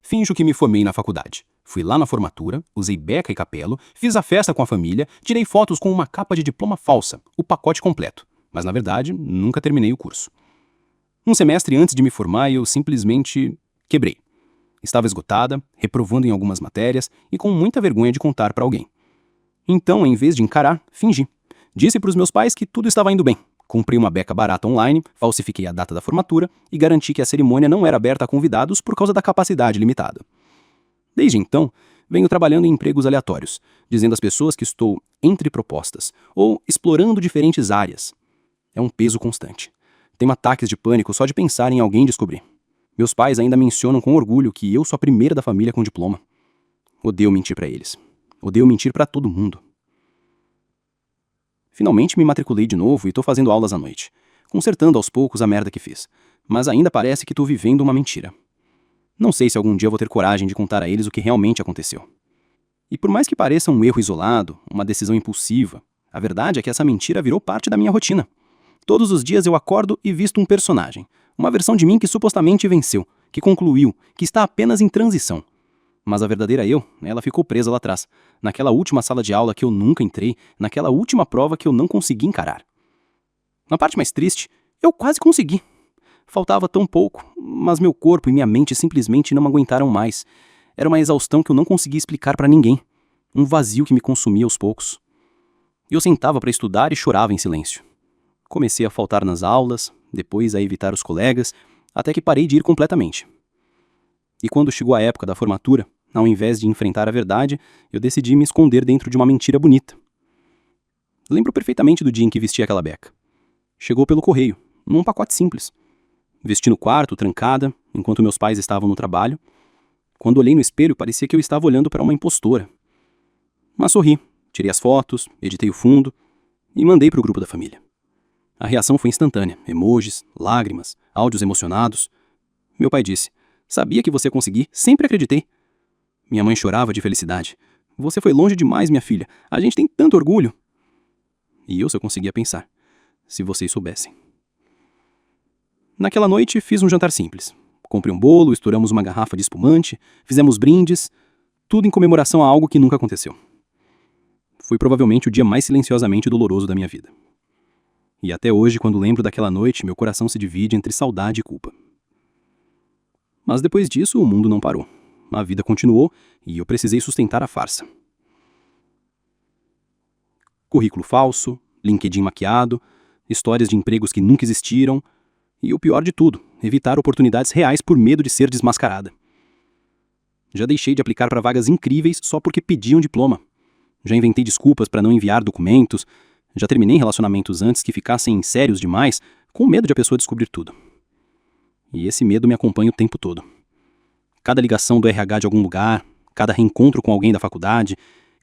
Finjo que me formei na faculdade. Fui lá na formatura, usei beca e capelo, fiz a festa com a família, tirei fotos com uma capa de diploma falsa, o pacote completo. Mas, na verdade, nunca terminei o curso. Um semestre antes de me formar, eu simplesmente quebrei. Estava esgotada, reprovando em algumas matérias e com muita vergonha de contar para alguém. Então, em vez de encarar, fingi. Disse para os meus pais que tudo estava indo bem. Comprei uma beca barata online, falsifiquei a data da formatura e garanti que a cerimônia não era aberta a convidados por causa da capacidade limitada. Desde então, venho trabalhando em empregos aleatórios, dizendo às pessoas que estou entre propostas ou explorando diferentes áreas. É um peso constante. Tenho ataques de pânico só de pensar em alguém descobrir. Meus pais ainda mencionam com orgulho que eu sou a primeira da família com diploma. Odeio mentir para eles. Odeio mentir para todo mundo. Finalmente me matriculei de novo e tô fazendo aulas à noite, consertando aos poucos a merda que fiz, mas ainda parece que tô vivendo uma mentira. Não sei se algum dia vou ter coragem de contar a eles o que realmente aconteceu. E por mais que pareça um erro isolado, uma decisão impulsiva, a verdade é que essa mentira virou parte da minha rotina. Todos os dias eu acordo e visto um personagem, uma versão de mim que supostamente venceu, que concluiu, que está apenas em transição. Mas a verdadeira eu, ela ficou presa lá atrás, naquela última sala de aula que eu nunca entrei, naquela última prova que eu não consegui encarar. Na parte mais triste, eu quase consegui. Faltava tão pouco, mas meu corpo e minha mente simplesmente não aguentaram mais. Era uma exaustão que eu não conseguia explicar para ninguém. Um vazio que me consumia aos poucos. Eu sentava para estudar e chorava em silêncio. Comecei a faltar nas aulas, depois a evitar os colegas, até que parei de ir completamente. E quando chegou a época da formatura, ao invés de enfrentar a verdade, eu decidi me esconder dentro de uma mentira bonita. Lembro perfeitamente do dia em que vesti aquela beca. Chegou pelo correio, num pacote simples. Vesti no quarto, trancada, enquanto meus pais estavam no trabalho. Quando olhei no espelho, parecia que eu estava olhando para uma impostora. Mas sorri, tirei as fotos, editei o fundo e mandei para o grupo da família. A reação foi instantânea, emojis, lágrimas, áudios emocionados. Meu pai disse: "Sabia que você ia conseguir, sempre acreditei." Minha mãe chorava de felicidade. "Você foi longe demais, minha filha. A gente tem tanto orgulho." E eu só conseguia pensar: se vocês soubessem. Naquela noite, fiz um jantar simples. Comprei um bolo, estouramos uma garrafa de espumante, fizemos brindes, tudo em comemoração a algo que nunca aconteceu. Foi provavelmente o dia mais silenciosamente doloroso da minha vida. E até hoje, quando lembro daquela noite, meu coração se divide entre saudade e culpa. Mas depois disso, o mundo não parou. A vida continuou e eu precisei sustentar a farsa. Currículo falso, LinkedIn maquiado, histórias de empregos que nunca existiram e o pior de tudo, evitar oportunidades reais por medo de ser desmascarada. Já deixei de aplicar para vagas incríveis só porque pediam diploma. Já inventei desculpas para não enviar documentos. Já terminei relacionamentos antes que ficassem sérios demais, com medo de a pessoa descobrir tudo. E esse medo me acompanha o tempo todo. Cada ligação do RH de algum lugar, cada reencontro com alguém da faculdade,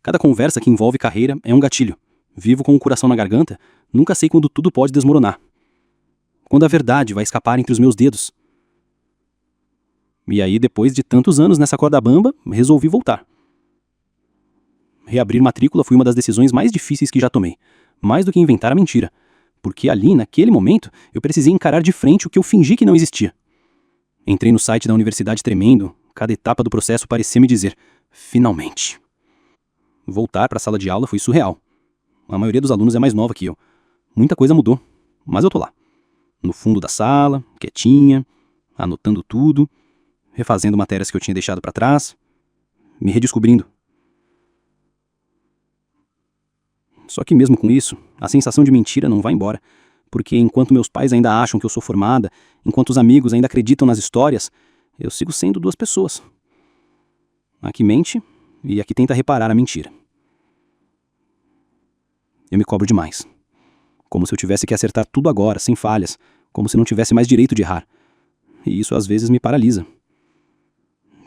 cada conversa que envolve carreira é um gatilho. Vivo com o coração na garganta, nunca sei quando tudo pode desmoronar. Quando a verdade vai escapar entre os meus dedos. E aí, depois de tantos anos nessa corda bamba, resolvi voltar. Reabrir matrícula foi uma das decisões mais difíceis que já tomei, mais do que inventar a mentira, porque ali, naquele momento, eu precisei encarar de frente o que eu fingi que não existia. Entrei no site da universidade tremendo, cada etapa do processo parecia me dizer: finalmente. Voltar para a sala de aula foi surreal. A maioria dos alunos é mais nova que eu. Muita coisa mudou, mas eu tô lá. No fundo da sala, quietinha, anotando tudo, refazendo matérias que eu tinha deixado para trás, me redescobrindo. Só que mesmo com isso, a sensação de mentira não vai embora, porque enquanto meus pais ainda acham que eu sou formada, enquanto os amigos ainda acreditam nas histórias, eu sigo sendo duas pessoas. A que mente e a que tenta reparar a mentira. Eu me cobro demais. Como se eu tivesse que acertar tudo agora, sem falhas, como se não tivesse mais direito de errar. E isso às vezes me paralisa.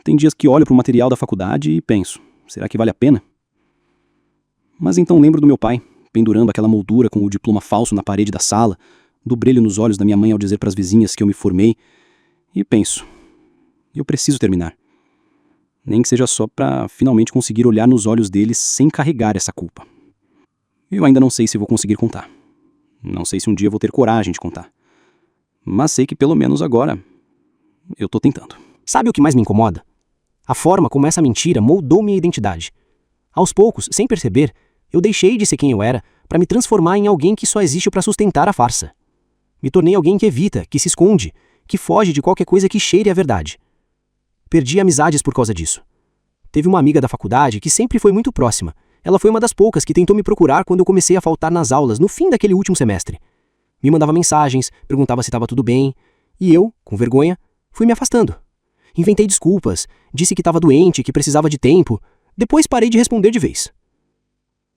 Tem dias que olho para o material da faculdade e penso: será que vale a pena? Mas então lembro do meu pai, pendurando aquela moldura com o diploma falso na parede da sala, do brilho nos olhos da minha mãe ao dizer para as vizinhas que eu me formei, e penso: eu preciso terminar. Nem que seja só para finalmente conseguir olhar nos olhos deles sem carregar essa culpa. Eu ainda não sei se vou conseguir contar. Não sei se um dia vou ter coragem de contar. Mas sei que pelo menos agora eu tô tentando. Sabe o que mais me incomoda? A forma como essa mentira moldou minha identidade. Aos poucos, sem perceber, eu deixei de ser quem eu era para me transformar em alguém que só existe para sustentar a farsa. Me tornei alguém que evita, que se esconde, que foge de qualquer coisa que cheire a verdade. Perdi amizades por causa disso. Teve uma amiga da faculdade que sempre foi muito próxima. Ela foi uma das poucas que tentou me procurar quando eu comecei a faltar nas aulas no fim daquele último semestre. Me mandava mensagens, perguntava se estava tudo bem, e eu, com vergonha, fui me afastando. Inventei desculpas, disse que estava doente, que precisava de tempo, depois parei de responder de vez.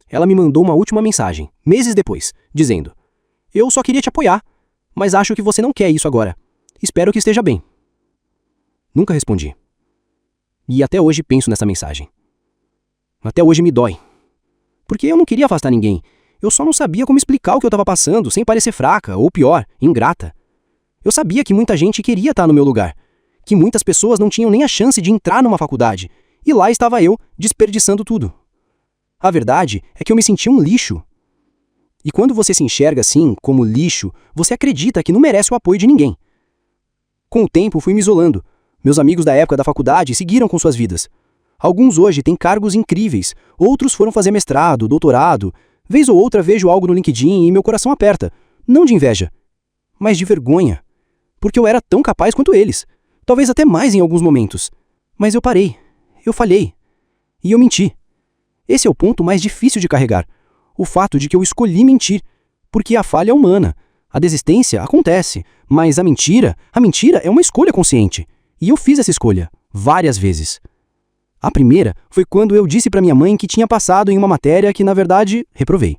Ela me mandou uma última mensagem, meses depois, dizendo: "Eu só queria te apoiar, mas acho que você não quer isso agora. Espero que esteja bem." Nunca respondi. E até hoje penso nessa mensagem. Até hoje me dói. Porque eu não queria afastar ninguém. Eu só não sabia como explicar o que eu estava passando sem parecer fraca, ou pior, ingrata. Eu sabia que muita gente queria estar no meu lugar, que muitas pessoas não tinham nem a chance de entrar numa faculdade, e lá estava eu, desperdiçando tudo. A verdade é que eu me sentia um lixo. E quando você se enxerga assim, como lixo, você acredita que não merece o apoio de ninguém. Com o tempo, fui me isolando. Meus amigos da época da faculdade seguiram com suas vidas. Alguns hoje têm cargos incríveis, outros foram fazer mestrado, doutorado. Vez ou outra vejo algo no LinkedIn e meu coração aperta, não de inveja, mas de vergonha. Porque eu era tão capaz quanto eles, talvez até mais em alguns momentos. Mas eu parei, eu falhei, e eu menti. Esse é o ponto mais difícil de carregar, o fato de que eu escolhi mentir, porque a falha é humana, a desistência acontece, mas a mentira é uma escolha consciente. E eu fiz essa escolha, várias vezes. A primeira foi quando eu disse para minha mãe que tinha passado em uma matéria que, na verdade, reprovei.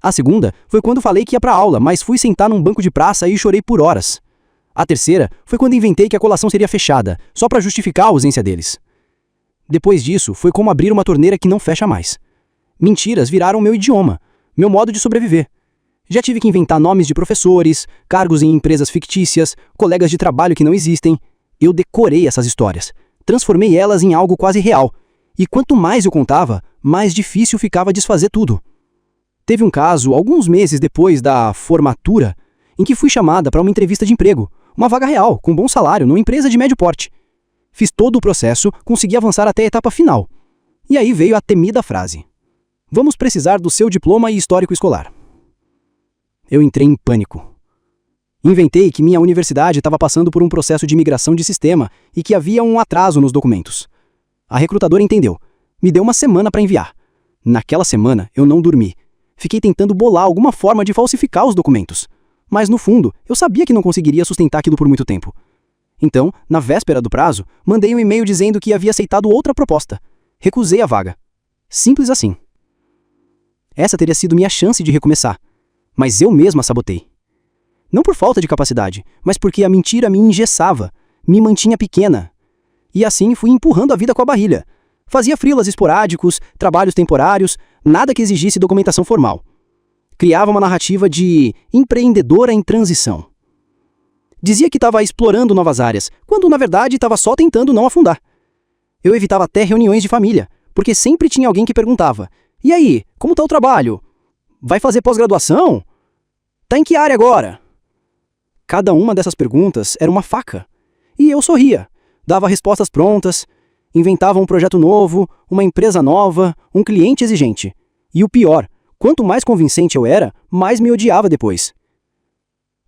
A segunda foi quando falei que ia para aula, mas fui sentar num banco de praça e chorei por horas. A terceira foi quando inventei que a colação seria fechada, só para justificar a ausência deles. Depois disso, foi como abrir uma torneira que não fecha mais. Mentiras viraram meu idioma, meu modo de sobreviver. Já tive que inventar nomes de professores, cargos em empresas fictícias, colegas de trabalho que não existem. Eu decorei essas histórias, transformei elas em algo quase real. E quanto mais eu contava, mais difícil ficava desfazer tudo. Teve um caso, alguns meses depois da formatura, em que fui chamada para uma entrevista de emprego, uma vaga real, com bom salário, numa empresa de médio porte. Fiz todo o processo, consegui avançar até a etapa final. E aí veio a temida frase: "Vamos precisar do seu diploma e histórico escolar." Eu entrei em pânico. Inventei que minha universidade estava passando por um processo de migração de sistema e que havia um atraso nos documentos. A recrutadora entendeu. Me deu uma semana para enviar. Naquela semana, eu não dormi. Fiquei tentando bolar alguma forma de falsificar os documentos. Mas, no fundo, eu sabia que não conseguiria sustentar aquilo por muito tempo. Então, na véspera do prazo, mandei um e-mail dizendo que havia aceitado outra proposta. Recusei a vaga. Simples assim. Essa teria sido minha chance de recomeçar. Mas eu mesma sabotei. Não por falta de capacidade, mas porque a mentira me engessava, me mantinha pequena. E assim fui empurrando a vida com a barriga. Fazia freelas esporádicos, trabalhos temporários, nada que exigisse documentação formal. Criava uma narrativa de empreendedora em transição. Dizia que estava explorando novas áreas, quando na verdade estava só tentando não afundar. Eu evitava até reuniões de família, porque sempre tinha alguém que perguntava: "E aí, como está o trabalho? Vai fazer pós-graduação? Tá em que área agora?" Cada uma dessas perguntas era uma faca. E eu sorria, dava respostas prontas, inventava um projeto novo, uma empresa nova, um cliente exigente. E o pior, quanto mais convincente eu era, mais me odiava depois.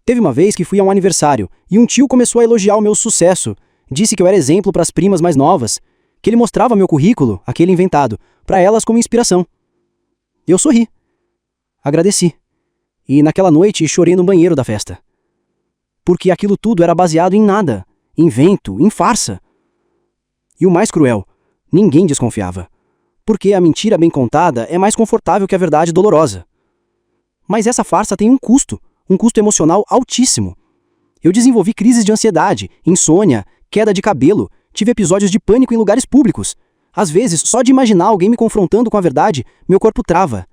Teve uma vez que fui a um aniversário e um tio começou a elogiar o meu sucesso. Disse que eu era exemplo para as primas mais novas, que ele mostrava meu currículo, aquele inventado, para elas como inspiração. Eu sorri. Agradeci. E naquela noite chorei no banheiro da festa. Porque aquilo tudo era baseado em nada, em vento, em farsa. E o mais cruel, ninguém desconfiava. Porque a mentira bem contada é mais confortável que a verdade dolorosa. Mas essa farsa tem um custo emocional altíssimo. Eu desenvolvi crises de ansiedade, insônia, queda de cabelo, tive episódios de pânico em lugares públicos. Às vezes, só de imaginar alguém me confrontando com a verdade, meu corpo trava.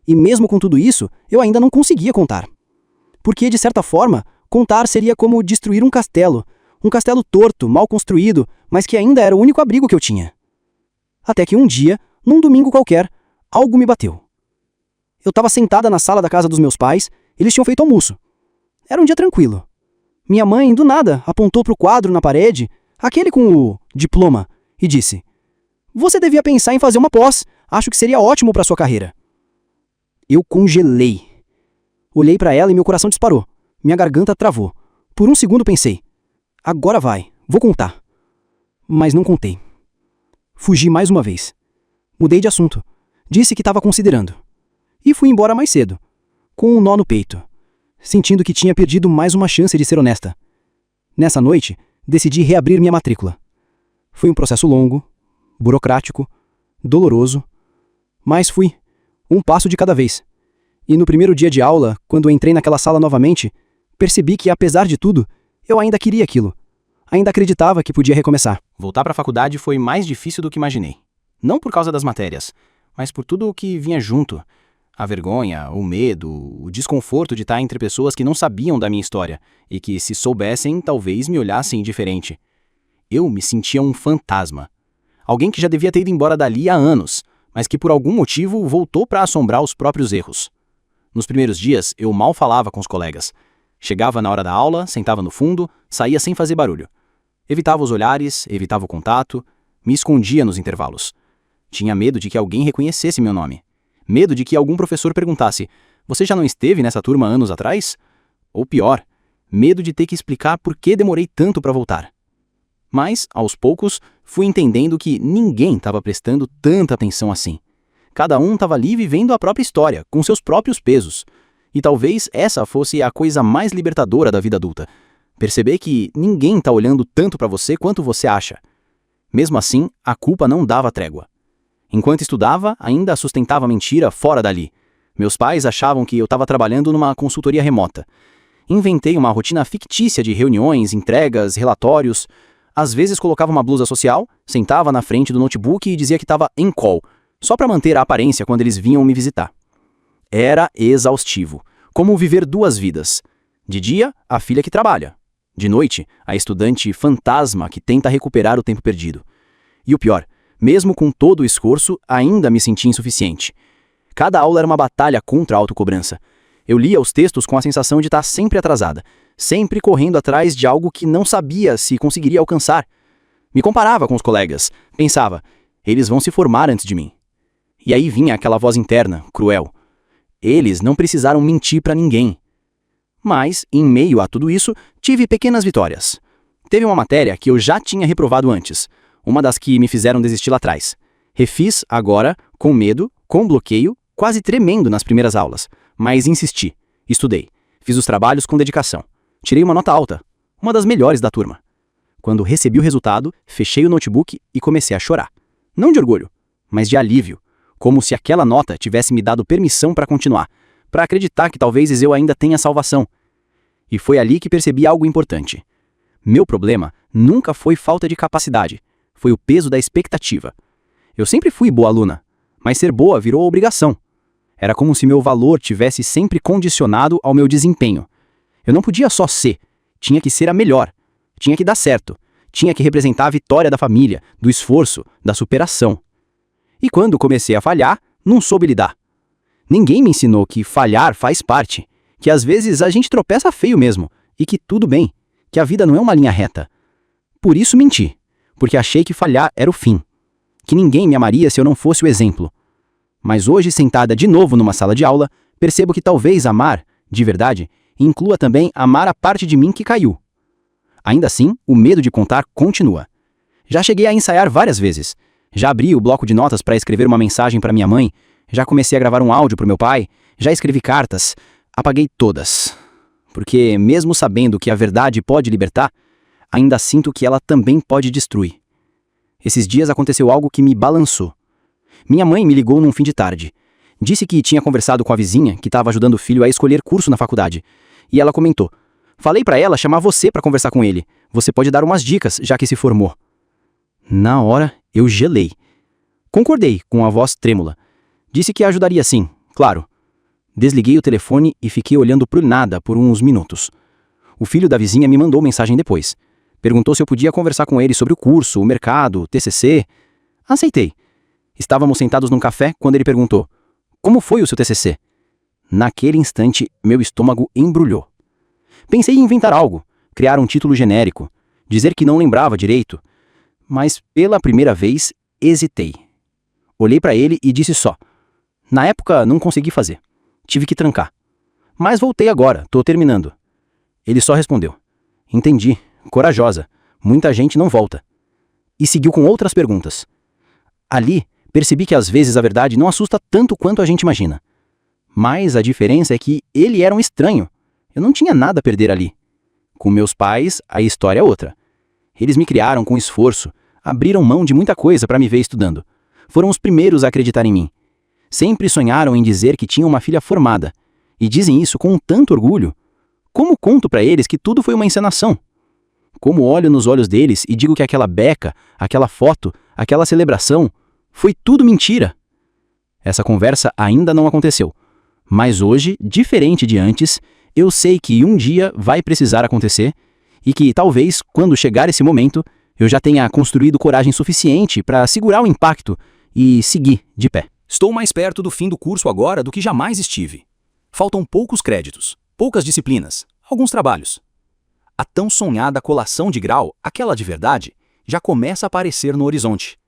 E mesmo com tudo isso, eu ainda não conseguia contar. Porque, de certa forma, contar seria como destruir um castelo torto, mal construído, mas que ainda era o único abrigo que eu tinha. Até que um dia, num domingo qualquer, algo me bateu. Eu estava sentada na sala da casa dos meus pais, eles tinham feito almoço. Era um dia tranquilo. Minha mãe, do nada, apontou para o quadro na parede, aquele com o diploma, e disse: "Você devia pensar em fazer uma pós. Acho que seria ótimo para sua carreira." Eu congelei. Olhei para ela e meu coração disparou. Minha garganta travou. Por um segundo pensei: agora vai, vou contar. Mas não contei. Fugi mais uma vez. Mudei de assunto. Disse que estava considerando. E fui embora mais cedo, com um nó no peito, sentindo que tinha perdido mais uma chance de ser honesta. Nessa noite, decidi reabrir minha matrícula. Foi um processo longo, burocrático, doloroso, mas fui, um passo de cada vez. E no primeiro dia de aula, quando entrei naquela sala novamente, percebi que, apesar de tudo, eu ainda queria aquilo. Ainda acreditava que podia recomeçar. Voltar para a faculdade foi mais difícil do que imaginei. Não por causa das matérias, mas por tudo o que vinha junto. A vergonha, o medo, o desconforto de estar entre pessoas que não sabiam da minha história e que, se soubessem, talvez me olhassem diferente. Eu me sentia um fantasma. Alguém que já devia ter ido embora dali há anos, mas que por algum motivo voltou para assombrar os próprios erros. Nos primeiros dias, eu mal falava com os colegas. Chegava na hora da aula, sentava no fundo, saía sem fazer barulho. Evitava os olhares, evitava o contato, me escondia nos intervalos. Tinha medo de que alguém reconhecesse meu nome. Medo de que algum professor perguntasse: "Você já não esteve nessa turma anos atrás?" Ou pior, medo de ter que explicar por que demorei tanto para voltar. Mas, aos poucos, fui entendendo que ninguém estava prestando tanta atenção assim. Cada um estava ali vivendo a própria história, com seus próprios pesos. E talvez essa fosse a coisa mais libertadora da vida adulta. Perceber que ninguém está olhando tanto para você quanto você acha. Mesmo assim, a culpa não dava trégua. Enquanto estudava, ainda sustentava mentira fora dali. Meus pais achavam que eu estava trabalhando numa consultoria remota. Inventei uma rotina fictícia de reuniões, entregas, relatórios. Às vezes colocava uma blusa social, sentava na frente do notebook e dizia que estava em call, só para manter a aparência quando eles vinham me visitar. Era exaustivo, como viver duas vidas. De dia, a filha que trabalha. De noite, a estudante fantasma que tenta recuperar o tempo perdido. E o pior, mesmo com todo o esforço, ainda me sentia insuficiente. Cada aula era uma batalha contra a autocobrança. Eu lia os textos com a sensação de estar sempre atrasada, sempre correndo atrás de algo que não sabia se conseguiria alcançar. Me comparava com os colegas, pensava: eles vão se formar antes de mim. E aí vinha aquela voz interna, cruel. Eles não precisaram mentir para ninguém. Mas, em meio a tudo isso, tive pequenas vitórias. Teve uma matéria que eu já tinha reprovado antes, uma das que me fizeram desistir lá atrás. Refiz agora, com medo, com bloqueio, quase tremendo nas primeiras aulas, mas insisti, estudei, fiz os trabalhos com dedicação. Tirei uma nota alta, uma das melhores da turma. Quando recebi o resultado, fechei o notebook e comecei a chorar. Não de orgulho, mas de alívio, como se aquela nota tivesse me dado permissão para continuar, para acreditar que talvez eu ainda tenha salvação. E foi ali que percebi algo importante. Meu problema nunca foi falta de capacidade, foi o peso da expectativa. Eu sempre fui boa aluna, mas ser boa virou obrigação. Era como se meu valor tivesse sempre condicionado ao meu desempenho. Eu não podia só ser, tinha que ser a melhor, tinha que dar certo, tinha que representar a vitória da família, do esforço, da superação. E quando comecei a falhar, não soube lidar. Ninguém me ensinou que falhar faz parte, que às vezes a gente tropeça feio mesmo, e que tudo bem, que a vida não é uma linha reta. Por isso menti, porque achei que falhar era o fim, que ninguém me amaria se eu não fosse o exemplo. Mas hoje, sentada de novo numa sala de aula, percebo que talvez amar, de verdade, inclua também amar a parte de mim que caiu. Ainda assim, o medo de contar continua. Já cheguei a ensaiar várias vezes. Já abri o bloco de notas para escrever uma mensagem para minha mãe, já comecei a gravar um áudio para o meu pai, já escrevi cartas, apaguei todas. Porque, mesmo sabendo que a verdade pode libertar, ainda sinto que ela também pode destruir. Esses dias aconteceu algo que me balançou. Minha mãe me ligou num fim de tarde. Disse que tinha conversado com a vizinha, que estava ajudando o filho a escolher curso na faculdade. E ela comentou: "Falei para ela chamar você para conversar com ele. Você pode dar umas dicas, já que se formou." Na hora, eu gelei. Concordei, com a voz trêmula. Disse que ajudaria sim, claro. Desliguei o telefone e fiquei olhando pro nada por uns minutos. O filho da vizinha me mandou mensagem depois. Perguntou se eu podia conversar com ele sobre o curso, o mercado, o TCC. Aceitei. Estávamos sentados num café quando ele perguntou: "Como foi o seu TCC?" Naquele instante, meu estômago embrulhou. Pensei em inventar algo, criar um título genérico, dizer que não lembrava direito. Mas pela primeira vez, hesitei. Olhei para ele e disse só: na época não consegui fazer. Tive que trancar. Mas voltei agora, tô terminando. Ele só respondeu: entendi, corajosa. Muita gente não volta. E seguiu com outras perguntas. Ali, percebi que às vezes a verdade não assusta tanto quanto a gente imagina. Mas a diferença é que ele era um estranho. Eu não tinha nada a perder ali. Com meus pais, a história é outra. Eles me criaram com esforço, abriram mão de muita coisa para me ver estudando. Foram os primeiros a acreditar em mim. Sempre sonharam em dizer que tinham uma filha formada. E dizem isso com tanto orgulho. Como conto para eles que tudo foi uma encenação? Como olho nos olhos deles e digo que aquela beca, aquela foto, aquela celebração, foi tudo mentira? Essa conversa ainda não aconteceu. Mas hoje, diferente de antes, eu sei que um dia vai precisar acontecer e que talvez, quando chegar esse momento, eu já tenha construído coragem suficiente para segurar o impacto e seguir de pé. Estou mais perto do fim do curso agora do que jamais estive. Faltam poucos créditos, poucas disciplinas, alguns trabalhos. A tão sonhada colação de grau, aquela de verdade, já começa a aparecer no horizonte.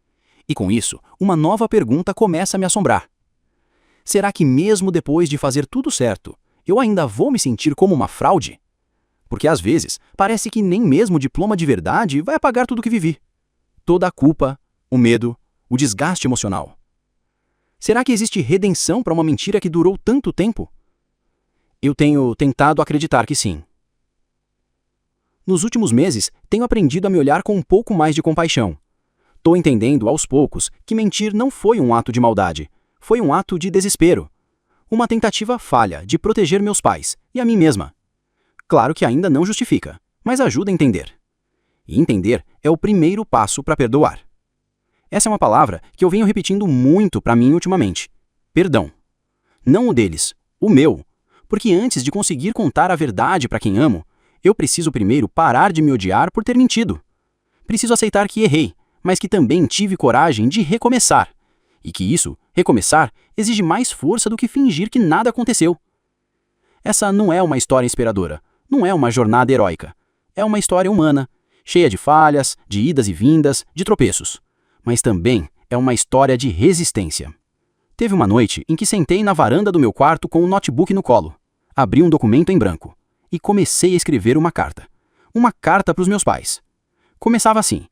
E com isso, uma nova pergunta começa a me assombrar. Será que mesmo depois de fazer tudo certo, eu ainda vou me sentir como uma fraude? Porque às vezes, parece que nem mesmo o diploma de verdade vai apagar tudo que vivi. Toda a culpa, o medo, o desgaste emocional. Será que existe redenção para uma mentira que durou tanto tempo? Eu tenho tentado acreditar que sim. Nos últimos meses, tenho aprendido a me olhar com um pouco mais de compaixão. Tô entendendo, aos poucos, que mentir não foi um ato de maldade, foi um ato de desespero. Uma tentativa falha de proteger meus pais e a mim mesma. Claro que ainda não justifica, mas ajuda a entender. E entender é o primeiro passo para perdoar. Essa é uma palavra que eu venho repetindo muito para mim ultimamente. Perdão. Não o deles, o meu. Porque antes de conseguir contar a verdade para quem amo, eu preciso primeiro parar de me odiar por ter mentido. Preciso aceitar que errei, mas que também tive coragem de recomeçar. E que isso, recomeçar, exige mais força do que fingir que nada aconteceu. Essa não é uma história inspiradora, não é uma jornada heróica. É uma história humana, cheia de falhas, de idas e vindas, de tropeços. Mas também é uma história de resistência. Teve uma noite em que sentei na varanda do meu quarto com um notebook no colo. Abri um documento em branco e comecei a escrever uma carta. Uma carta para os meus pais. Começava assim: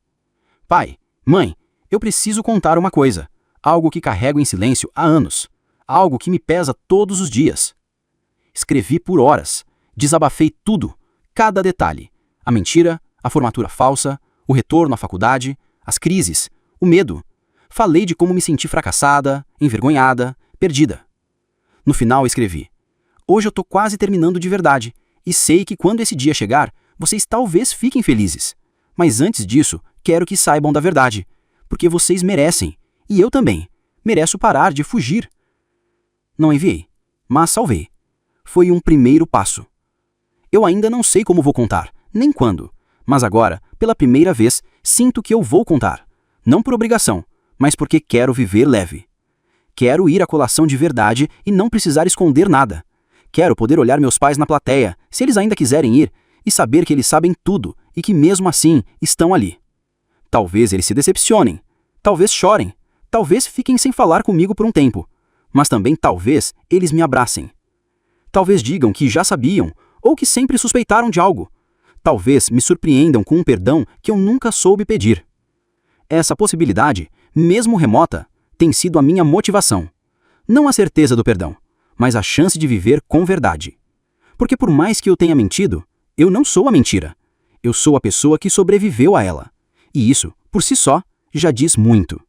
pai, mãe, eu preciso contar uma coisa. Algo que carrego em silêncio há anos. Algo que me pesa todos os dias. Escrevi por horas. Desabafei tudo, cada detalhe. A mentira, a formatura falsa, o retorno à faculdade, as crises, o medo. Falei de como me senti fracassada, envergonhada, perdida. No final escrevi: hoje eu tô quase terminando de verdade, e sei que quando esse dia chegar, vocês talvez fiquem felizes. Mas antes disso, quero que saibam da verdade, porque vocês merecem, e eu também, mereço parar de fugir. Não enviei, mas salvei. Foi um primeiro passo. Eu ainda não sei como vou contar, nem quando, mas agora, pela primeira vez, sinto que eu vou contar. Não por obrigação, mas porque quero viver leve. Quero ir à colação de verdade e não precisar esconder nada. Quero poder olhar meus pais na plateia, se eles ainda quiserem ir, e saber que eles sabem tudo e que mesmo assim estão ali. Talvez eles se decepcionem, talvez chorem, talvez fiquem sem falar comigo por um tempo, mas também talvez eles me abracem. Talvez digam que já sabiam ou que sempre suspeitaram de algo. Talvez me surpreendam com um perdão que eu nunca soube pedir. Essa possibilidade, mesmo remota, tem sido a minha motivação. Não a certeza do perdão, mas a chance de viver com verdade. Porque por mais que eu tenha mentido, eu não sou a mentira. Eu sou a pessoa que sobreviveu a ela. E isso, por si só, já diz muito.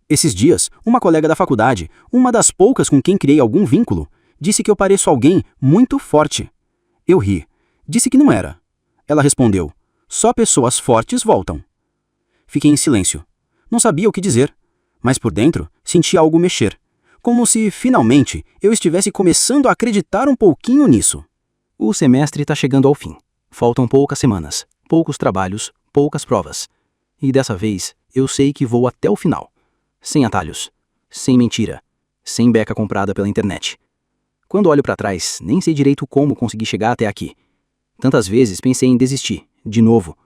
Esses dias, uma colega da faculdade, uma das poucas com quem criei algum vínculo, disse que eu pareço alguém muito forte. Eu ri. Disse que não era. Ela respondeu: só pessoas fortes voltam. Fiquei em silêncio. Não sabia o que dizer, mas por dentro senti algo mexer. Como se, finalmente, eu estivesse começando a acreditar um pouquinho nisso. O semestre está chegando ao fim. Faltam poucas semanas, poucos trabalhos, poucas provas. E dessa vez, eu sei que vou até o final. Sem atalhos, sem mentira, sem beca comprada pela internet. Quando olho para trás, nem sei direito como consegui chegar até aqui. Tantas vezes pensei em desistir, de novo.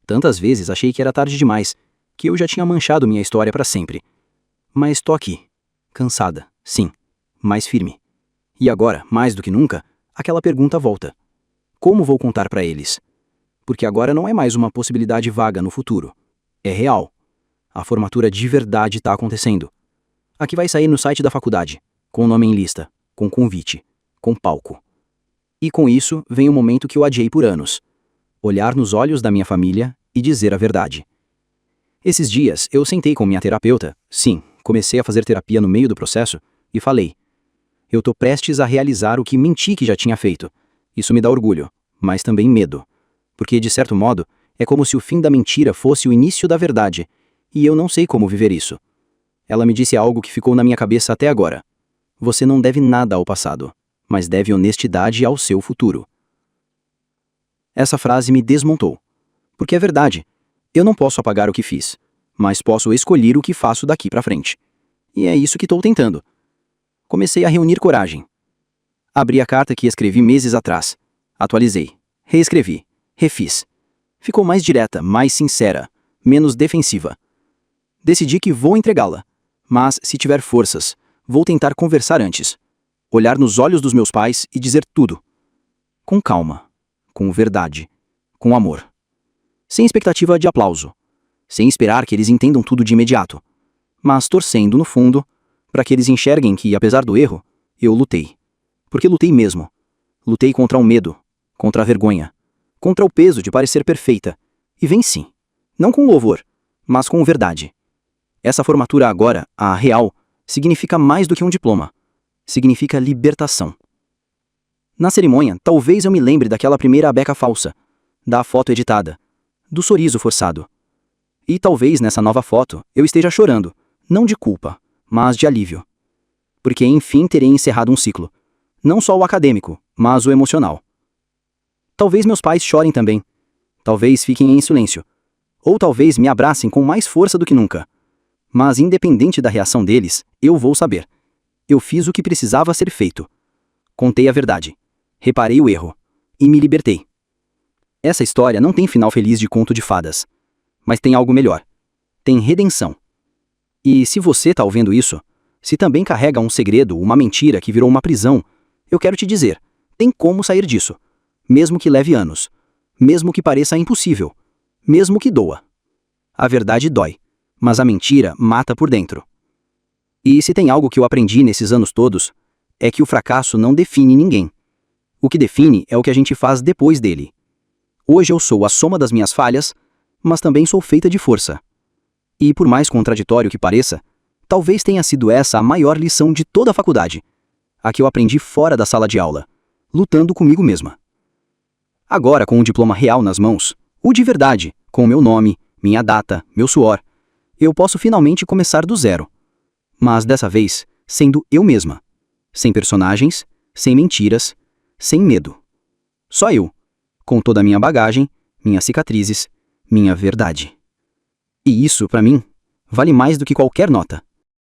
Tantas vezes achei que era tarde demais. que eu já tinha manchado minha história para sempre. Mas tô aqui, cansada, sim, mas firme. E agora, mais do que nunca, aquela pergunta volta. Como vou contar para eles? Porque agora não é mais uma possibilidade vaga no futuro. É real. A formatura de verdade está acontecendo. Aqui vai sair no site da faculdade, com o nome em lista, com convite, com palco. E com isso vem o momento que eu adiei por anos. Olhar nos olhos da minha família e dizer a verdade. Esses dias eu sentei com minha terapeuta, sim, comecei a fazer terapia no meio do processo, e falei: eu tô prestes a realizar o que menti que já tinha feito. Isso me dá orgulho, mas também medo. Porque, de certo modo, é como se o fim da mentira fosse o início da verdade, e eu não sei como viver isso. Ela me disse algo que ficou na minha cabeça até agora. Você não deve nada ao passado, mas deve honestidade ao seu futuro. Essa frase me desmontou. Porque é verdade. Eu não posso apagar o que fiz, mas posso escolher o que faço daqui pra frente. E é isso que estou tentando. Comecei a reunir coragem. Abri a carta que escrevi meses atrás. Atualizei. Reescrevi. Refiz. Ficou mais direta, mais sincera, menos defensiva. Decidi que vou entregá-la. Mas, se tiver forças, vou tentar conversar antes. Olhar nos olhos dos meus pais e dizer tudo. Com calma. Com verdade. Com amor. Sem expectativa de aplauso. Sem esperar que eles entendam tudo de imediato. Mas torcendo, no fundo, para que eles enxerguem que, apesar do erro, eu lutei. Porque lutei mesmo. Lutei contra o medo, contra a vergonha, contra o peso de parecer perfeita. E venci. Não com louvor, mas com verdade. Essa formatura agora, a real, significa mais do que um diploma. Significa libertação. Na cerimônia, talvez eu me lembre daquela primeira beca falsa, da foto editada, do sorriso forçado. E talvez nessa nova foto eu esteja chorando, não de culpa, mas de alívio. Porque enfim terei encerrado um ciclo. Não só o acadêmico, mas o emocional. Talvez meus pais chorem também. Talvez fiquem em silêncio. Ou talvez me abracem com mais força do que nunca. Mas independente da reação deles, eu vou saber. Eu fiz o que precisava ser feito. Contei a verdade. Reparei o erro. E me libertei. Essa história não tem final feliz de conto de fadas. Mas tem algo melhor. Tem redenção. E se você tá ouvindo isso, se também carrega um segredo, uma mentira que virou uma prisão, eu quero te dizer, tem como sair disso. Mesmo que leve anos. Mesmo que pareça impossível. Mesmo que doa. A verdade dói. Mas a mentira mata por dentro. E se tem algo que eu aprendi nesses anos todos, é que o fracasso não define ninguém. O que define é o que a gente faz depois dele. Hoje eu sou a soma das minhas falhas, mas também sou feita de força. E por mais contraditório que pareça, talvez tenha sido essa a maior lição de toda a faculdade, a que eu aprendi fora da sala de aula, lutando comigo mesma. Agora, com o diploma real nas mãos, o de verdade, com o meu nome, minha data, meu suor, eu posso finalmente começar do zero. Mas dessa vez, sendo eu mesma. Sem personagens, sem mentiras, sem medo. Só eu, com toda a minha bagagem, minhas cicatrizes, minha verdade. E isso, pra mim, vale mais do que qualquer nota.